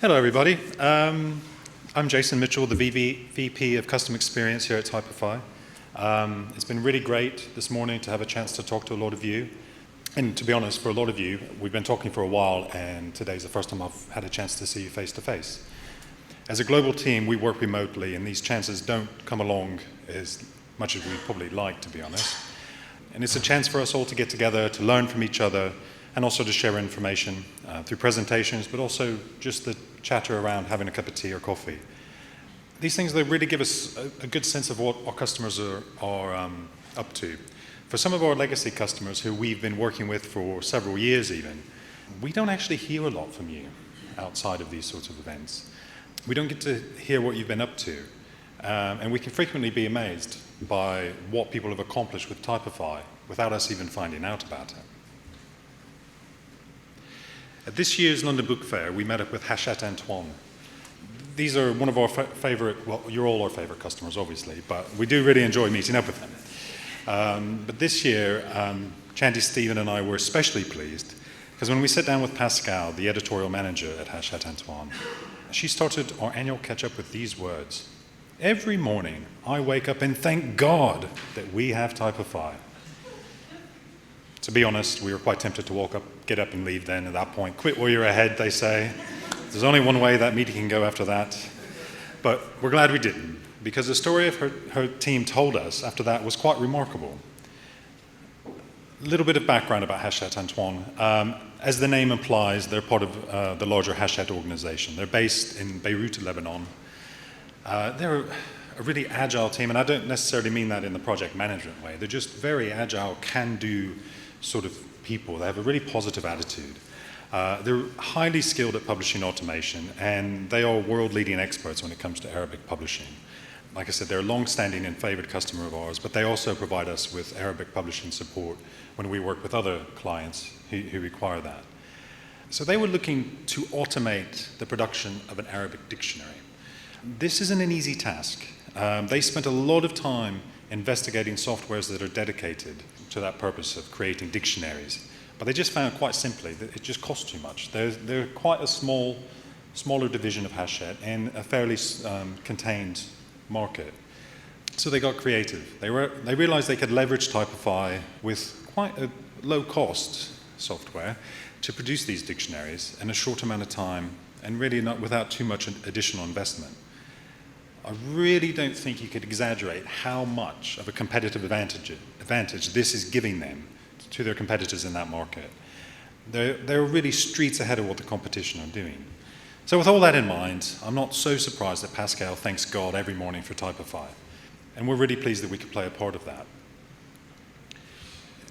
Hello, everybody. I'm Jason Mitchell, the VP of Custom Experience here at Typefi. It's been really great this morning to have a chance to talk to a lot of you. And to be honest, for a lot of you, we've been talking for a while, and today's the first time I've had a chance to see you face to face. As a global team, we work remotely, and these chances don't come along as much as we'd probably like, to be honest. And it's a chance for us all to get together, to learn from each other, and also to share information through presentations, but also just the chatter around having a cup of tea or coffee. These things, they really give us a good sense of what our customers are up to. For some of our legacy customers who we've been working with for several years even, we don't actually hear a lot from you outside of these sorts of events. We don't get to hear what you've been up to, and we can frequently be amazed by what people have accomplished with Typefi without us even finding out about it. At this year's London Book Fair, we met up with Hachette Antoine. These are one of our favorite, well, you're all our favorite customers, obviously, but we do really enjoy meeting up with them. But this year, Chandy, Stephen, and I were especially pleased because when we sat down with Pascal, the editorial manager at Hachette Antoine, she started our annual catch-up with these words. Every morning, I wake up and thank God that we have Typefi. To be honest, we were quite tempted to get up and leave then at that point. Quit while you're ahead, they say. There's only one way that meeting can go after that. But we're glad we didn't, because the story of her team told us after that was quite remarkable. A little bit of background about Hachette Antoine. As the name implies, they're part of the larger Hachette organization. They're based in Beirut, Lebanon. They're a really agile team, and I don't necessarily mean that in the project management way. They're just very agile, can-do sort of people. They have a really positive attitude. They're highly skilled at publishing automation, and they are world-leading experts when it comes to Arabic publishing. Like I said, they're a long-standing and favored customer of ours, but they also provide us with Arabic publishing support when we work with other clients who require that. So they were looking to automate the production of an Arabic dictionary. This isn't an easy task. They spent a lot of time investigating softwares that are dedicated to that purpose of creating dictionaries. But they just found quite simply that it just costs too much. They're quite a smaller division of Hachette in a fairly contained market. So they got creative. They realized they could leverage Typefi with quite a low-cost software to produce these dictionaries in a short amount of time and really not without too much additional investment. I really don't think you could exaggerate how much of a competitive advantage this is giving them to their competitors in that market. They're really streets ahead of what the competition are doing. So with all that in mind, I'm not so surprised that Pascal thanks God every morning for Typefi. And we're really pleased that we could play a part of that.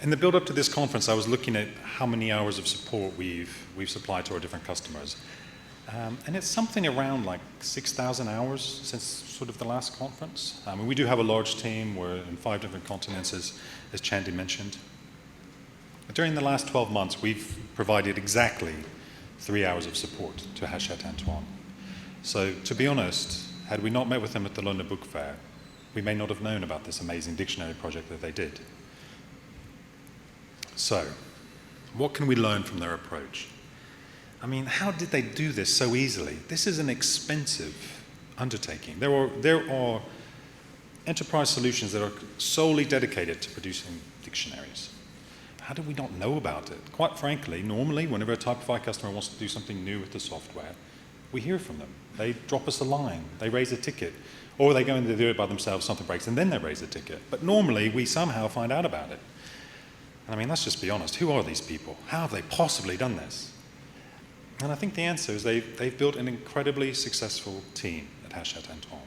In the build-up to this conference, I was looking at how many hours of support we've supplied to our different customers. And it's something around like 6,000 hours since sort of the last conference. We do have a large team. We're in 5 different continents, as Chandy mentioned. During the last 12 months, we've provided exactly 3 hours of support to Hachette Antoine. So to be honest, had we not met with them at the London Book Fair, we may not have known about this amazing dictionary project that they did. So, what can we learn from their approach? I mean, how did they do this so easily? This is an expensive undertaking. There are enterprise solutions that are solely dedicated to producing dictionaries. How do we not know about it? Quite frankly, normally, whenever a Typefi customer wants to do something new with the software, we hear from them. They drop us a line, they raise a ticket, or they go and they do it by themselves, something breaks, and then they raise a ticket. But normally, we somehow find out about it. And I mean, let's just be honest. Who are these people? How have they possibly done this? And I think the answer is they've built an incredibly successful team at Hachette Antoine.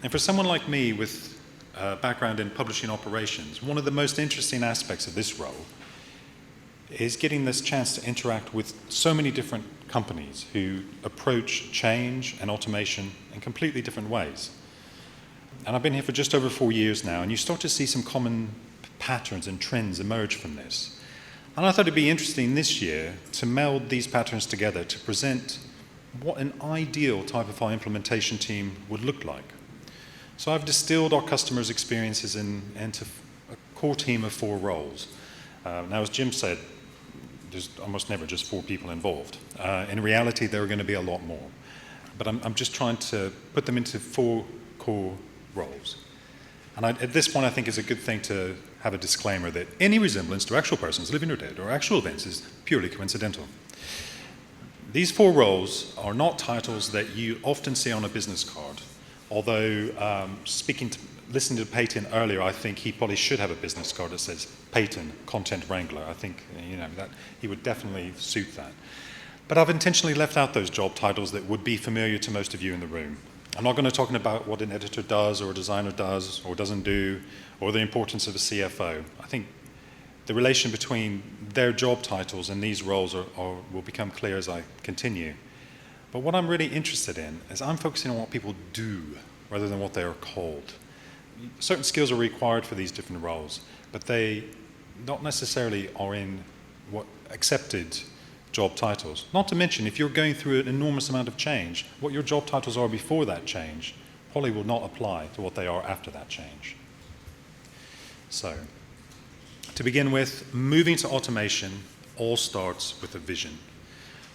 And for someone like me with a background in publishing operations, one of the most interesting aspects of this role is getting this chance to interact with so many different companies who approach change and automation in completely different ways. And I've been here for just over 4 years now, and you start to see some common patterns and trends emerge from this. And I thought it'd be interesting this year to meld these patterns together to present what an ideal Typefi implementation team would look like. So I've distilled our customers' experiences into a core team of 4 roles. Now, as Jim said, there's almost never just 4 people involved. In reality, there are going to be a lot more. But I'm just trying to put them into 4 core roles. And at this point, I think it's a good thing to have a disclaimer that any resemblance to actual persons, living or dead, or actual events is purely coincidental. These 4 roles are not titles that you often see on a business card. Although, listening to Peyton earlier, I think he probably should have a business card that says Peyton, Content Wrangler. I think that he would definitely suit that. But I've intentionally left out those job titles that would be familiar to most of you in the room. I'm not going to talk about what an editor does or a designer does or doesn't do, or the importance of a CFO. I think the relation between their job titles and these roles will become clear as I continue. But what I'm really interested in is I'm focusing on what people do rather than what they are called. Certain skills are required for these different roles, but they not necessarily are in what accepted job titles. Not to mention, if you're going through an enormous amount of change, what your job titles are before that change probably will not apply to what they are after that change. So, to begin with, moving to automation all starts with a vision.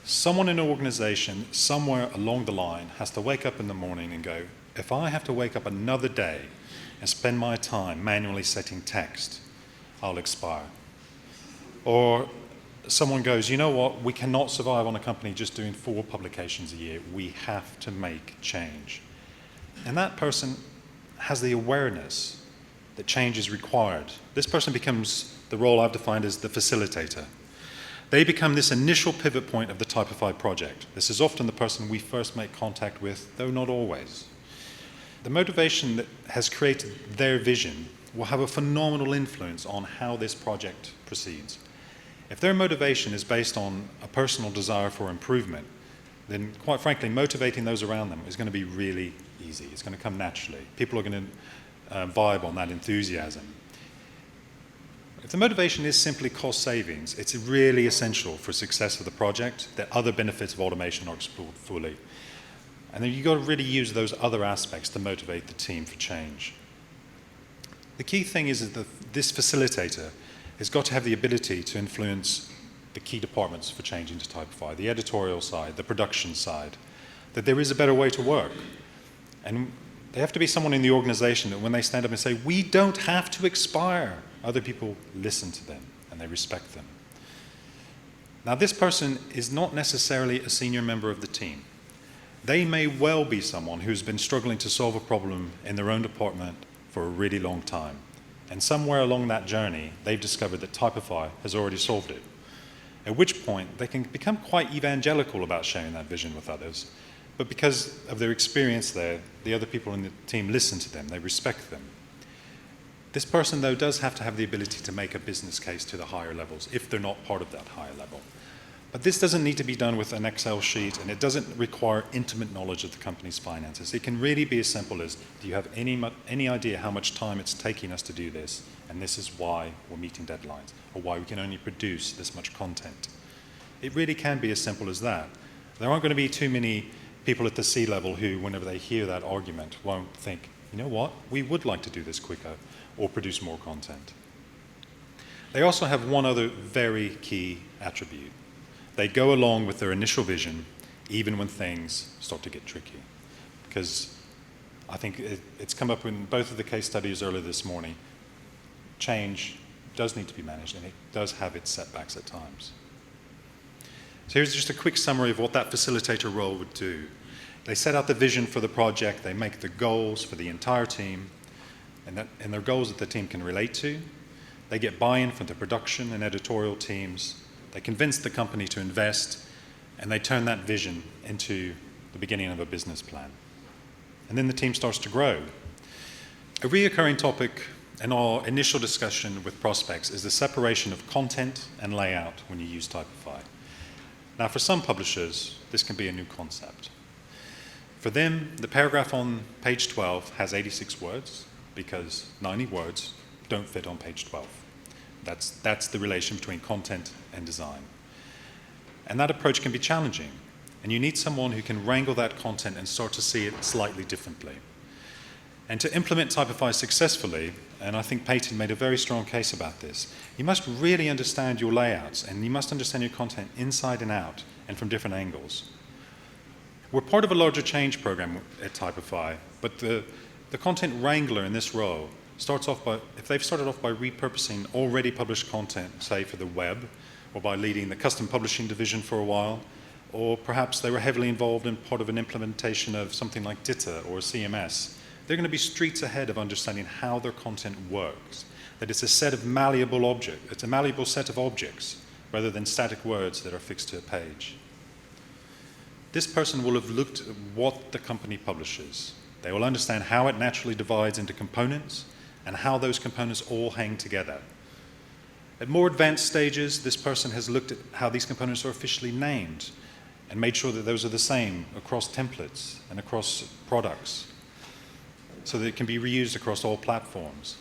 Someone in an organization, somewhere along the line, has to wake up in the morning and go, if I have to wake up another day and spend my time manually setting text, I'll expire. Or someone goes, you know what, we cannot survive on a company just doing 4 publications a year. We have to make change. And that person has the awareness that change is required. This person becomes the role I've defined as the facilitator. They become this initial pivot point of the Typefi project. This is often the person we first make contact with, though not always. The motivation that has created their vision will have a phenomenal influence on how this project proceeds. If their motivation is based on a personal desire for improvement, then quite frankly, motivating those around them is going to be really easy. It's going to come naturally. People are going to vibe on that enthusiasm. If the motivation is simply cost savings, it's really essential for success of the project that other benefits of automation are explored fully. And then you've got to really use those other aspects to motivate the team for change. The key thing is that this facilitator has got to have the ability to influence the key departments for changing to Typefi, the editorial side, the production side, that there is a better way to work. And they have to be someone in the organization that when they stand up and say, we don't have to expire, other people listen to them and they respect them. Now, this person is not necessarily a senior member of the team. They may well be someone who's been struggling to solve a problem in their own department for a really long time. And somewhere along that journey, they've discovered that Typefi has already solved it. At which point, they can become quite evangelical about sharing that vision with others. But because of their experience there, the other people in the team listen to them, they respect them. This person, though, does have to have the ability to make a business case to the higher levels, if they're not part of that higher level. But this doesn't need to be done with an Excel sheet, and it doesn't require intimate knowledge of the company's finances. It can really be as simple as, do you have any idea how much time it's taking us to do this? And this is why we're meeting deadlines, or why we can only produce this much content. It really can be as simple as that. There aren't going to be too many people at the C-level who, whenever they hear that argument, won't think, you know what, we would like to do this quicker, or produce more content. They also have one other very key attribute. They go along with their initial vision, even when things start to get tricky. Because I think it's come up in both of the case studies earlier this morning. Change does need to be managed, and it does have its setbacks at times. So here's just a quick summary of what that facilitator role would do. They set out the vision for the project, they make the goals for the entire team, and they're goals that the team can relate to. They get buy-in from the production and editorial teams. They convince the company to invest, and they turn that vision into the beginning of a business plan. And then the team starts to grow. A reoccurring topic in our initial discussion with prospects is the separation of content and layout when you use Typefi. Now, for some publishers, this can be a new concept. For them, the paragraph on page 12 has 86 words because 90 words don't fit on page 12. That's the relation between content and design. And that approach can be challenging. And you need someone who can wrangle that content and start to see it slightly differently. And to implement Typefi successfully, and I think Peyton made a very strong case about this, you must really understand your layouts, and you must understand your content inside and out, and from different angles. We're part of a larger change program at Typefi, but the Content Wrangler in this role starts off by, if they've started off by repurposing already published content, say for the web, or by leading the custom publishing division for a while, or perhaps they were heavily involved in part of an implementation of something like DITA or CMS, they're going to be streets ahead of understanding how their content works, that it's a set of malleable objects, it's a malleable set of objects, rather than static words that are fixed to a page. This person will have looked at what the company publishes. They will understand how it naturally divides into components and how those components all hang together. At more advanced stages, this person has looked at how these components are officially named and made sure that those are the same across templates and across products, so that it can be reused across all platforms.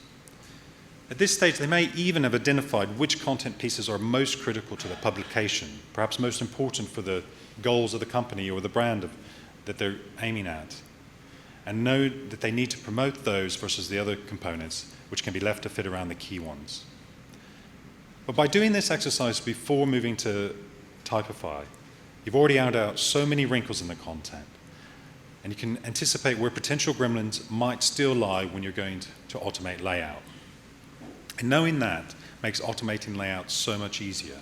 At this stage, they may even have identified which content pieces are most critical to the publication, perhaps most important for the goals of the company or the brand that they're aiming at, and know that they need to promote those versus the other components, which can be left to fit around the key ones. But by doing this exercise before moving to Typefi, you've already ironed out so many wrinkles in the content, and you can anticipate where potential gremlins might still lie when you're going to automate layout. And knowing that makes automating layout so much easier.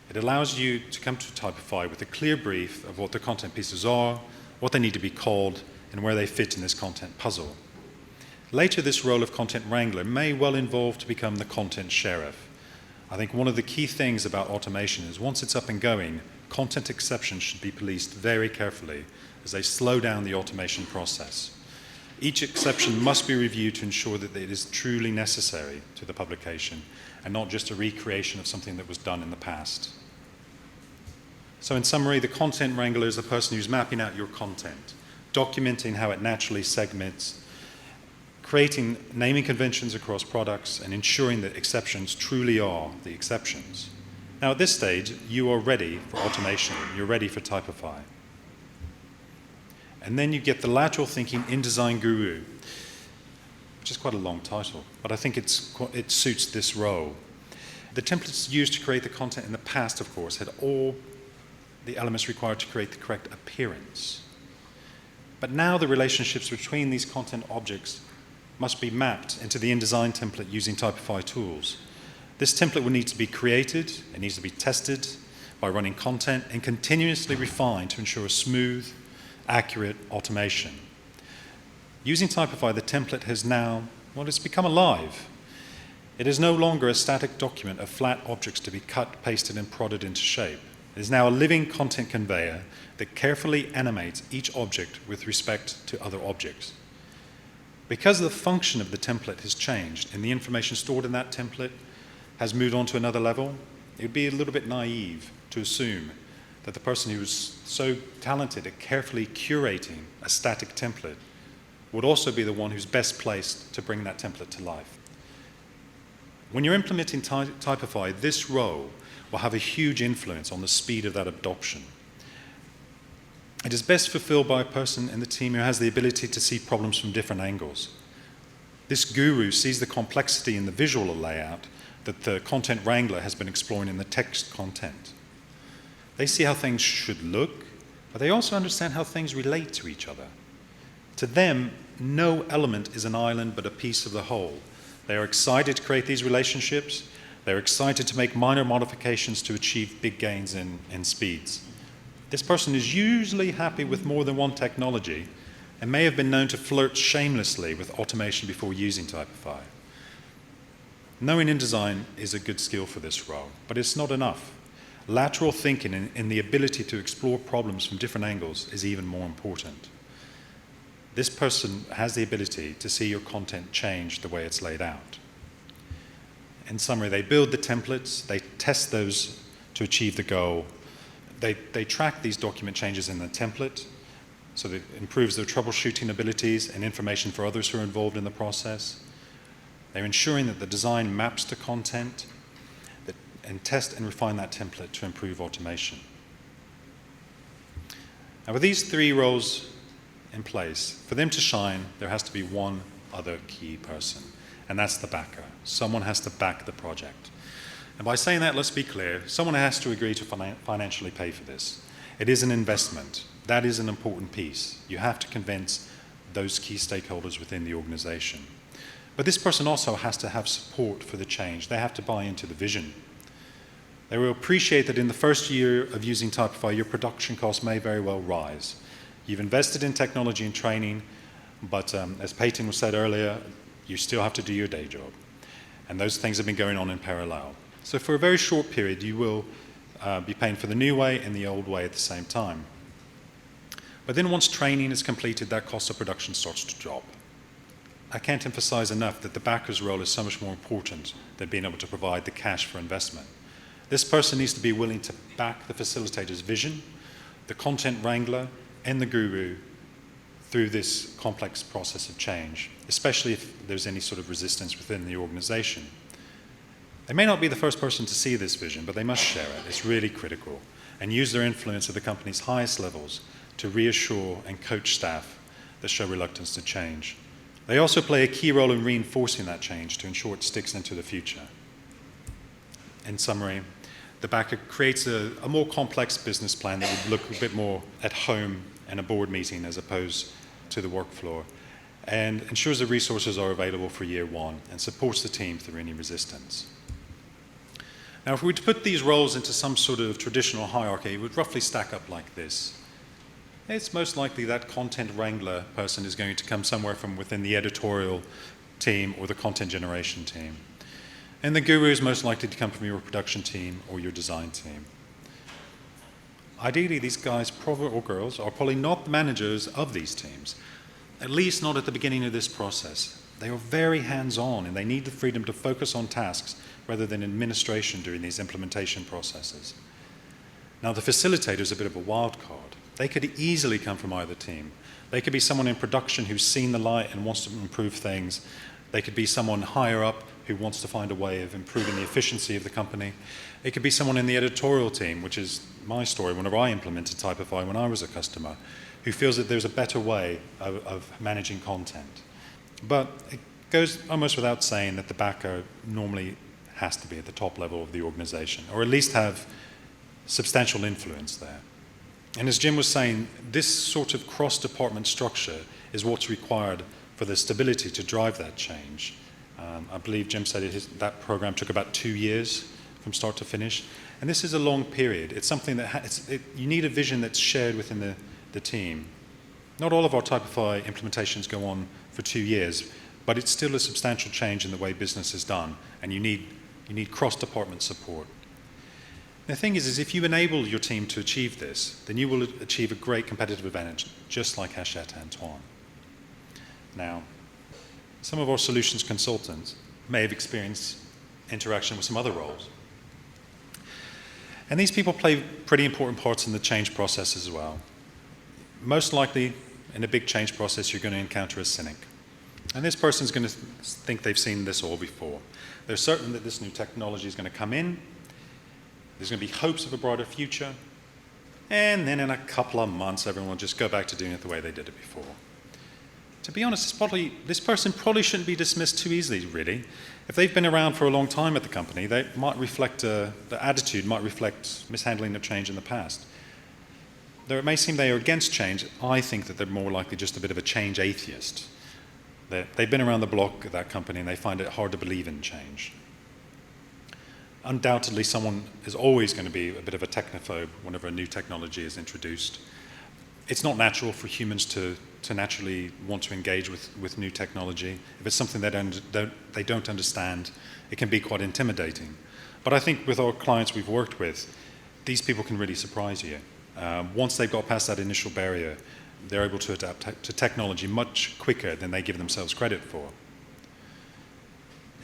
It allows you to come to Typefi with a clear brief of what the content pieces are, what they need to be called, and where they fit in this content puzzle. Later, this role of Content Wrangler may well evolve to become the Content Sheriff. I think one of the key things about automation is once it's up and going, content exceptions should be policed very carefully as they slow down the automation process. Each exception must be reviewed to ensure that it is truly necessary to the publication and not just a recreation of something that was done in the past. So in summary, the Content Wrangler is the person who's mapping out your content, documenting how it naturally segments, creating naming conventions across products, and ensuring that exceptions truly are the exceptions. Now at this stage, you are ready for automation. You're ready for Typefi. And then you get the lateral thinking InDesign guru, which is quite a long title, but I think it suits this role. The templates used to create the content in the past, of course, had all the elements required to create the correct appearance. But now the relationships between these content objects must be mapped into the InDesign template using Typefi tools. This template will need to be created, it needs to be tested by running content, and continuously refined to ensure a smooth, accurate automation. Using Typefi, the template has now, well, it's become alive. It is no longer a static document of flat objects to be cut, pasted, and prodded into shape. It is now a living content conveyor that carefully animates each object with respect to other objects. Because the function of the template has changed and the information stored in that template has moved on to another level, it would be a little bit naive to assume that the person who is so talented at carefully curating a static template would also be the one who's best placed to bring that template to life. When you're implementing Typefi, this role will have a huge influence on the speed of that adoption. It is best fulfilled by a person in the team who has the ability to see problems from different angles. This guru sees the complexity in the visual layout that the Content Wrangler has been exploring in the text content. They see how things should look, but they also understand how things relate to each other. To them, no element is an island but a piece of the whole. They are excited to create these relationships. They're excited to make minor modifications to achieve big gains in speeds. This person is usually happy with more than one technology and may have been known to flirt shamelessly with automation before using Typefi. Knowing InDesign is a good skill for this role, but it's not enough. Lateral thinking and the ability to explore problems from different angles is even more important. This person has the ability to see your content change the way it's laid out. In summary, they build the templates, they test those to achieve the goal, they track these document changes in the template, so that it improves their troubleshooting abilities and information for others who are involved in the process. They're ensuring that the design maps to content, and test and refine that template to improve automation. Now with these three roles in place. For them to shine, there has to be one other key person, and that's the backer. Someone has to back the project. And by saying that, let's be clear, someone has to agree to financially pay for this. It is an investment. That is an important piece. You have to convince those key stakeholders within the organization. But this person also has to have support for the change. They have to buy into the vision. They will appreciate that in the first year of using Typefi, your production costs may very well rise. You've invested in technology and training, but as Peyton was said earlier, you still have to do your day job. And those things have been going on in parallel. So for a very short period, you will be paying for the new way and the old way at the same time. But then once training is completed, that cost of production starts to drop. I can't emphasize enough that the backer's role is so much more important than being able to provide the cash for investment. This person needs to be willing to back the facilitator's vision, the content wrangler, and the guru through this complex process of change, especially if there's any sort of resistance within the organization. They may not be the first person to see this vision, but they must share it. It's really critical, and use their influence at the company's highest levels to reassure and coach staff that show reluctance to change. They also play a key role in reinforcing that change to ensure it sticks into the future. In summary, the backer creates a more complex business plan that would look a bit more at home in a board meeting as opposed to the work floor, and ensures the resources are available for year one and supports the team through any resistance. Now, if we were to put these roles into some sort of traditional hierarchy, it would roughly stack up like this. It's most likely that content wrangler person is going to come somewhere from within the editorial team or the content generation team. And the guru is most likely to come from your production team or your design team. Ideally, these guys or girls are probably not the managers of these teams, at least not at the beginning of this process. They are very hands-on and they need the freedom to focus on tasks rather than administration during these implementation processes. Now, the facilitator is a bit of a wild card. They could easily come from either team. They could be someone in production who's seen the light and wants to improve things. They could be someone higher up who wants to find a way of improving the efficiency of the company. It could be someone in the editorial team, which is my story whenever I implemented Typefi when I was a customer, who feels that there's a better way of managing content. But it goes almost without saying that the backer normally has to be at the top level of the organization, or at least have substantial influence there. And as Jim was saying, this sort of cross-department structure is what's required for the stability to drive that change. I believe Jim said that program took about 2 years from start to finish. And this is a long period. It's something that you need a vision that's shared within the team. Not all of our Typefi implementations go on for 2 years, but it's still a substantial change in the way business is done, and you need cross-department support. The thing is if you enable your team to achieve this, then you will achieve a great competitive advantage, just like Hachette and Antoine. Now, some of our solutions consultants may have experienced interaction with some other roles. And these people play pretty important parts in the change process as well. Most likely, in a big change process, you're going to encounter a cynic. And this person's going to think they've seen this all before. They're certain that this new technology is going to come in. There's going to be hopes of a brighter future. And then in a couple of months, everyone will just go back to doing it the way they did it before. To be honest, this person probably shouldn't be dismissed too easily, really. If they've been around for a long time at the company, they might reflect, the attitude might reflect mishandling of change in the past. Though it may seem they are against change, I think that they're more likely just a bit of a change atheist. They've been around the block at that company and they find it hard to believe in change. Undoubtedly, someone is always going to be a bit of a technophobe whenever a new technology is introduced. It's not natural for humans to naturally want to engage with new technology. If it's something they don't understand, it can be quite intimidating. But I think with our clients we've worked with, these people can really surprise you. Once they've got past that initial barrier, they're able to adapt to technology much quicker than they give themselves credit for.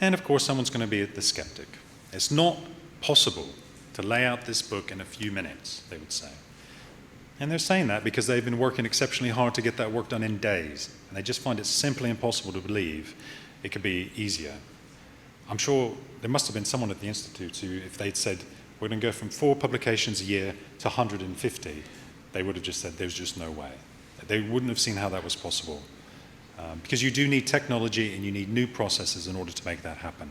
And of course, someone's going to be the skeptic. It's not possible to lay out this book in a few minutes, they would say. And they're saying that because they've been working exceptionally hard to get that work done in days. And they just find it simply impossible to believe it could be easier. I'm sure there must have been someone at the Institute who, if they'd said, we're going to go from 4 publications a year to 150, they would have just said, there's just no way. They wouldn't have seen how that was possible. Because you do need technology and you need new processes in order to make that happen.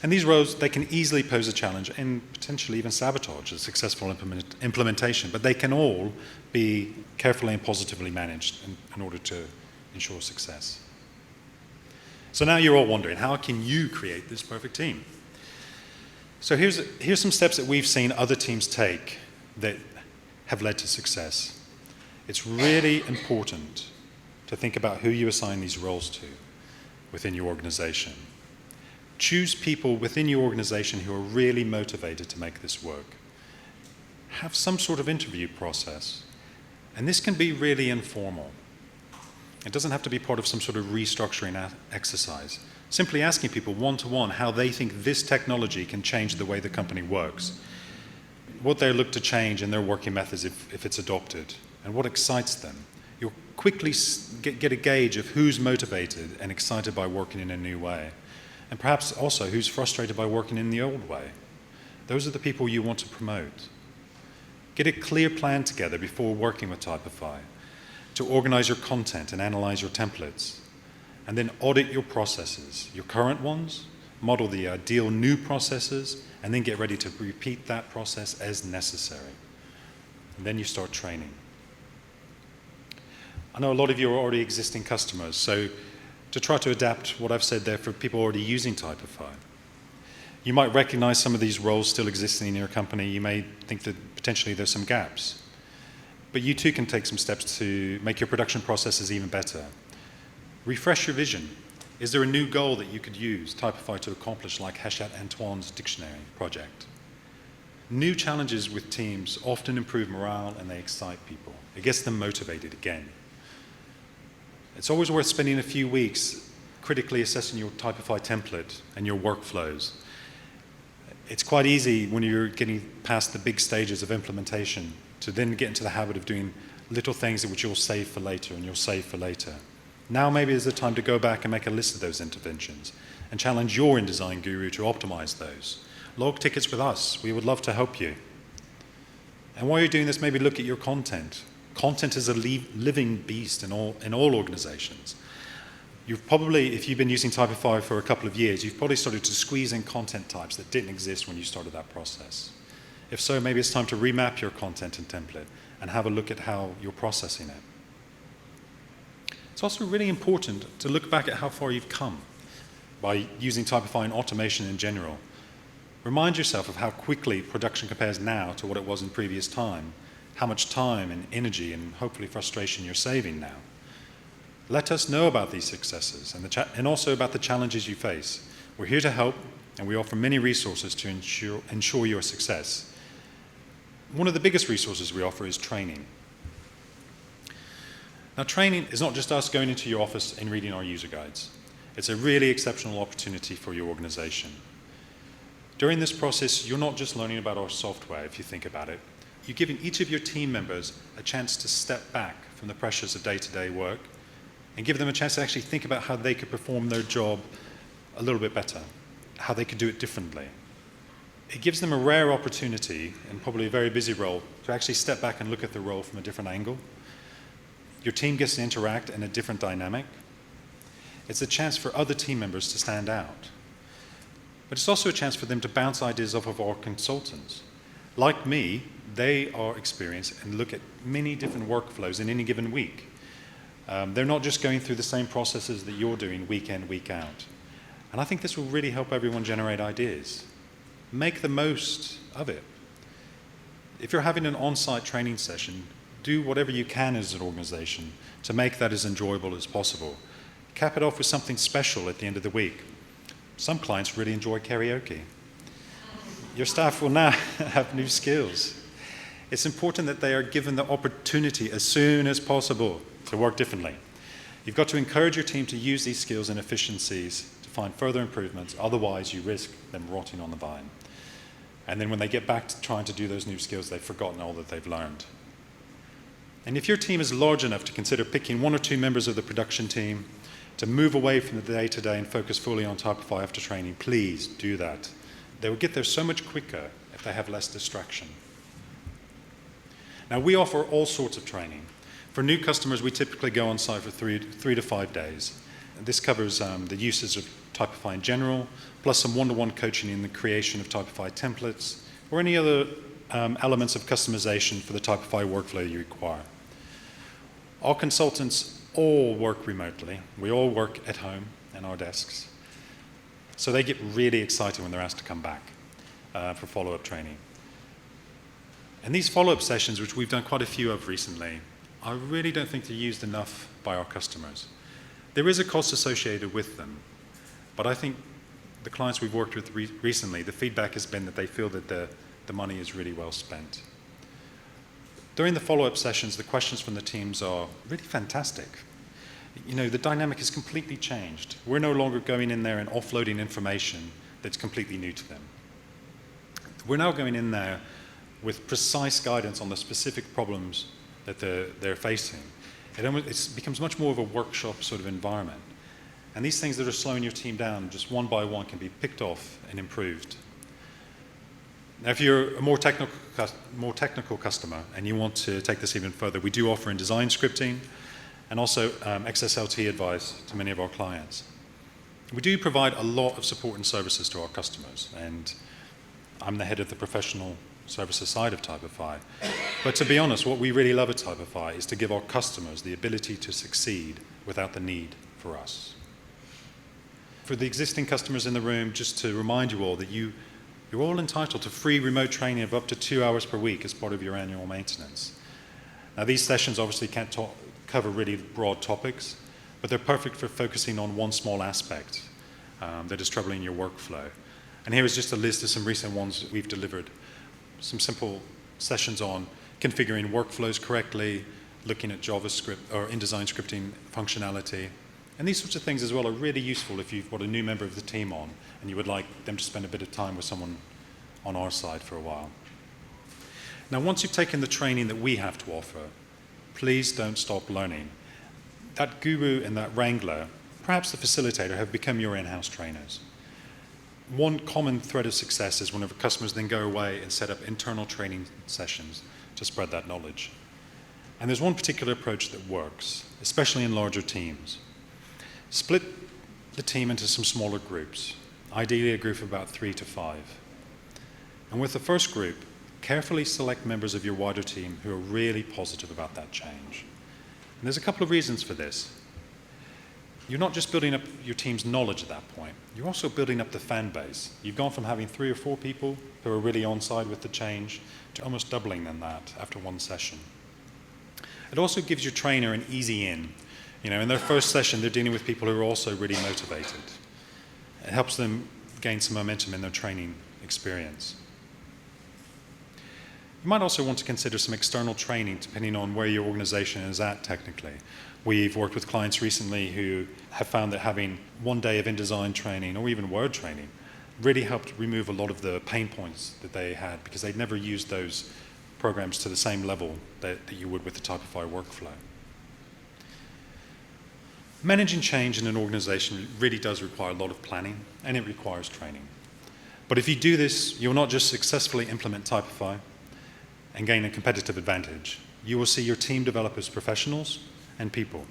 And these roles, they can easily pose a challenge and potentially even sabotage a successful implementation, but they can all be carefully and positively managed in order to ensure success. So now you're all wondering, how can you create this perfect team? So here's some steps that we've seen other teams take that have led to success. It's really important to think about who you assign these roles to within your organization. Choose people within your organization who are really motivated to make this work. Have some sort of interview process. And this can be really informal. It doesn't have to be part of some sort of restructuring exercise. Simply asking people one-to-one how they think this technology can change the way the company works, what they look to change in their working methods if it's adopted, and what excites them. You'll quickly get a gauge of who's motivated and excited by working in a new way, and perhaps also who's frustrated by working in the old way. Those are the people you want to promote. Get a clear plan together before working with Typefi to organize your content and analyze your templates, and then audit your processes, your current ones, model the ideal new processes, and then get ready to repeat that process as necessary. And then you start training. I know a lot of you are already existing customers, so to try to adapt what I've said there for people already using Typefi. You might recognize some of these roles still existing in your company. You may think that potentially there's some gaps. But you too can take some steps to make your production processes even better. Refresh your vision. Is there a new goal that you could use Typefi to accomplish, like Hachette Antoine's dictionary project? New challenges with teams often improve morale and they excite people. It gets them motivated again. It's always worth spending a few weeks critically assessing your Typefi template and your workflows. It's quite easy when you're getting past the big stages of implementation to then get into the habit of doing little things which you'll save for later and you'll save for later. Now maybe is the time to go back and make a list of those interventions and challenge your InDesign guru to optimize those. Log tickets with us. We would love to help you. And while you're doing this, maybe look at your content. Content is a living beast in all organizations. You've probably, if you've been using Typefi for a couple of years, you've probably started to squeeze in content types that didn't exist when you started that process. If so, maybe it's time to remap your content and template and have a look at how you're processing it. It's also really important to look back at how far you've come by using Typefi and automation in general. Remind yourself of how quickly production compares now to what it was in previous time, how much time and energy and hopefully frustration you're saving now. Let us know about these successes and also about the challenges you face. We're here to help, and we offer many resources to ensure your success. One of the biggest resources we offer is training. Now, training is not just us going into your office and reading our user guides. It's a really exceptional opportunity for your organization. During this process, you're not just learning about our software, if you think about it. You're giving each of your team members a chance to step back from the pressures of day-to-day work and give them a chance to actually think about how they could perform their job a little bit better, how they could do it differently. It gives them a rare opportunity, and probably a very busy role, to actually step back and look at the role from a different angle. Your team gets to interact in a different dynamic. It's a chance for other team members to stand out. But it's also a chance for them to bounce ideas off of our consultants. Like me, they are experienced and look at many different workflows in any given week. They're not just going through the same processes that you're doing week in, week out. And I think this will really help everyone generate ideas. Make the most of it. If you're having an on-site training session, do whatever you can as an organization to make that as enjoyable as possible. Cap it off with something special at the end of the week. Some clients really enjoy karaoke. Your staff will now have new skills. It's important that they are given the opportunity as soon as possible to work differently. You've got to encourage your team to use these skills and efficiencies to find further improvements, otherwise you risk them rotting on the vine. And then when they get back to trying to do those new skills, they've forgotten all that they've learned. And if your team is large enough to consider picking one or two members of the production team to move away from the day-to-day and focus fully on Typefi after training, please do that. They will get there so much quicker if they have less distraction. Now, we offer all sorts of training. For new customers, we typically go on site for three to 5 days. This covers the usage of Typefi in general, plus some one-to-one coaching in the creation of Typefi templates, or any other elements of customization for the Typefi workflow you require. Our consultants all work remotely. We all work at home in our desks. So they get really excited when they're asked to come back for follow-up training. And these follow-up sessions, which we've done quite a few of recently, I really don't think they're used enough by our customers. There is a cost associated with them, but I think the clients we've worked with recently, the feedback has been that they feel that the money is really well spent. During the follow-up sessions, the questions from the teams are really fantastic. You know, the dynamic has completely changed. We're no longer going in there and offloading information that's completely new to them. We're now going in there with precise guidance on the specific problems that they're facing. It becomes much more of a workshop sort of environment. And these things that are slowing your team down, just one by one, can be picked off and improved. Now, if you're a more technical customer and you want to take this even further, we do offer InDesign scripting and also XSLT advice to many of our clients. We do provide a lot of support and services to our customers, and I'm the head of the professional services side of Typefi. But to be honest, what we really love at Typefi is to give our customers the ability to succeed without the need for us. For the existing customers in the room, just to remind you all that you're all entitled to free remote training of up to 2 hours per week as part of your annual maintenance. Now, these sessions obviously can't cover really broad topics, but they're perfect for focusing on one small aspect that is troubling your workflow. And here is just a list of some recent ones that we've delivered. Some simple sessions on configuring workflows correctly, looking at JavaScript or InDesign scripting functionality. And these sorts of things as well are really useful if you've got a new member of the team on and you would like them to spend a bit of time with someone on our side for a while. Now, once you've taken the training that we have to offer, please don't stop learning. That guru and that wrangler, perhaps the facilitator, have become your in-house trainers. One common thread of success is whenever customers then go away and set up internal training sessions to spread that knowledge. And there's one particular approach that works, especially in larger teams. Split the team into some smaller groups, ideally a group of about 3 to 5. And with the first group, carefully select members of your wider team who are really positive about that change. And there's a couple of reasons for this. You're not just building up your team's knowledge at that point, you're also building up the fan base. You've gone from having 3 or 4 people who are really on side with the change to almost doubling than that after one session. It also gives your trainer an easy in. You know, in their first session, they're dealing with people who are also really motivated. It helps them gain some momentum in their training experience. You might also want to consider some external training depending on where your organization is at technically. We've worked with clients recently who have found that having 1 day of InDesign training or even Word training really helped remove a lot of the pain points that they had because they'd never used those programs to the same level that you would with the Typefi workflow. Managing change in an organization really does require a lot of planning, and it requires training. But if you do this, you'll not just successfully implement Typefi and gain a competitive advantage, you will see your team develop as professionals and people.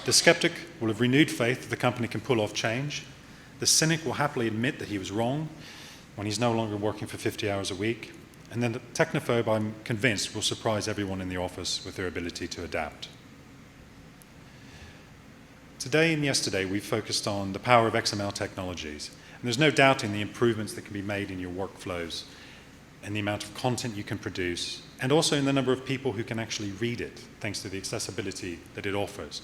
The skeptic will have renewed faith that the company can pull off change. The cynic will happily admit that he was wrong when he's no longer working for 50 hours a week. And then the technophobe, I'm convinced, will surprise everyone in the office with their ability to adapt. Today and yesterday, we've focused on the power of XML technologies. And there's no doubting the improvements that can be made in your workflows and the amount of content you can produce, and also in the number of people who can actually read it, thanks to the accessibility that it offers.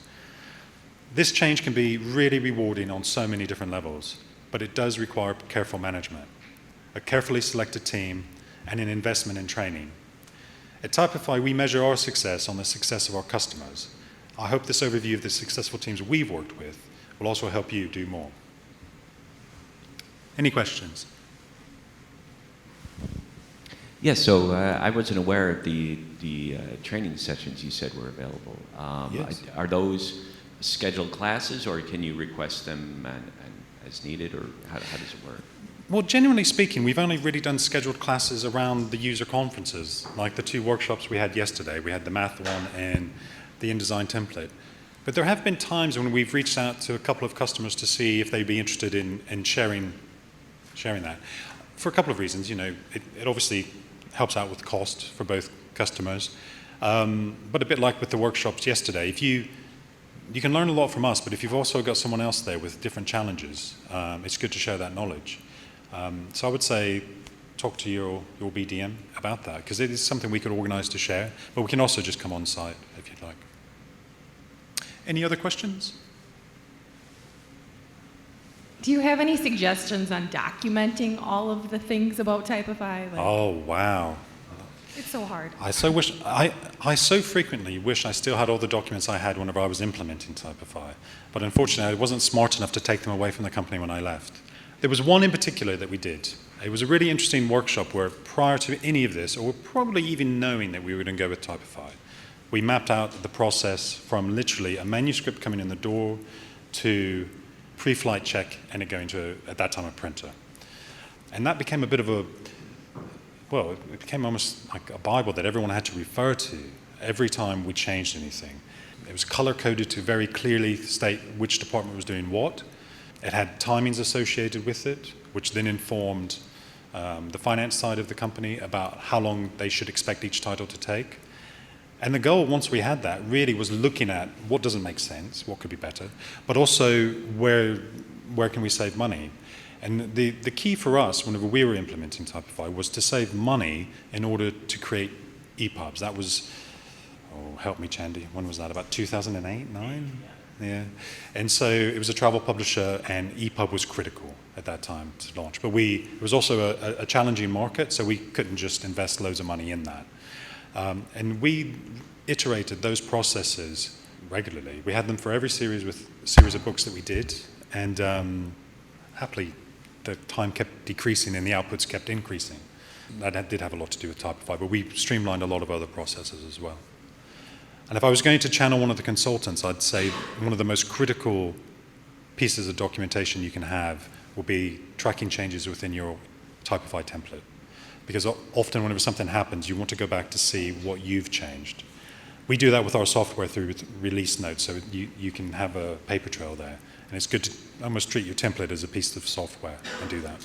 This change can be really rewarding on so many different levels, but it does require careful management, a carefully selected team, and an investment in training. At Typefi, we measure our success on the success of our customers. I hope this overview of the successful teams we've worked with will also help you do more. Any questions? Yes, so I wasn't aware of the training sessions you said were available. Yes. Are those scheduled classes, or can you request them as needed, or how does it work? Well, generally speaking, we've only really done scheduled classes around the user conferences, like the 2 workshops we had yesterday. We had the math one and the InDesign template. But there have been times when we've reached out to a couple of customers to see if they'd be interested in sharing that. For a couple of reasons, it obviously helps out with cost for both customers. But a bit like with the workshops yesterday, if you can learn a lot from us, but if you've also got someone else there with different challenges, it's good to share that knowledge. So I would say talk to your BDM about that, because it is something we could organize to share, but we can also just come on site if you'd like. Any other questions? Do you have any suggestions on documenting all of the things about Typefi? Oh, wow. It's so hard. I so frequently wish I still had all the documents I had whenever I was implementing Typefi, but unfortunately I wasn't smart enough to take them away from the company when I left. There was one in particular that we did. It was a really interesting workshop where prior to any of this, or probably even knowing that we were going to go with Typefi, we mapped out the process from literally a manuscript coming in the door to pre-flight check and it going to, at that time, a printer. And that became a bit of a, well, it became almost like a Bible that everyone had to refer to every time we changed anything. It was color-coded to very clearly state which department was doing what. It had timings associated with it, which then informed the finance side of the company about how long they should expect each title to take. And the goal, once we had that, really was looking at what doesn't make sense, what could be better, but also where can we save money. And the key for us, whenever we were implementing Typefi, was to save money in order to create EPUBs. That was, oh, help me, Chandy, when was that, about 2008, 9? Yeah. And so it was a travel publisher, and EPUB was critical at that time to launch. But it was also a challenging market, so we couldn't just invest loads of money in that. And we iterated those processes regularly. We had them for every series of books that we did, and happily the time kept decreasing and the outputs kept increasing. That did have a lot to do with Typefi, but we streamlined a lot of other processes as well. And if I was going to channel one of the consultants, I'd say one of the most critical pieces of documentation you can have will be tracking changes within your Typefi template. Because often whenever something happens, you want to go back to see what you've changed. We do that with our software through release notes, so you can have a paper trail there. And it's good to almost treat your template as a piece of software and do that.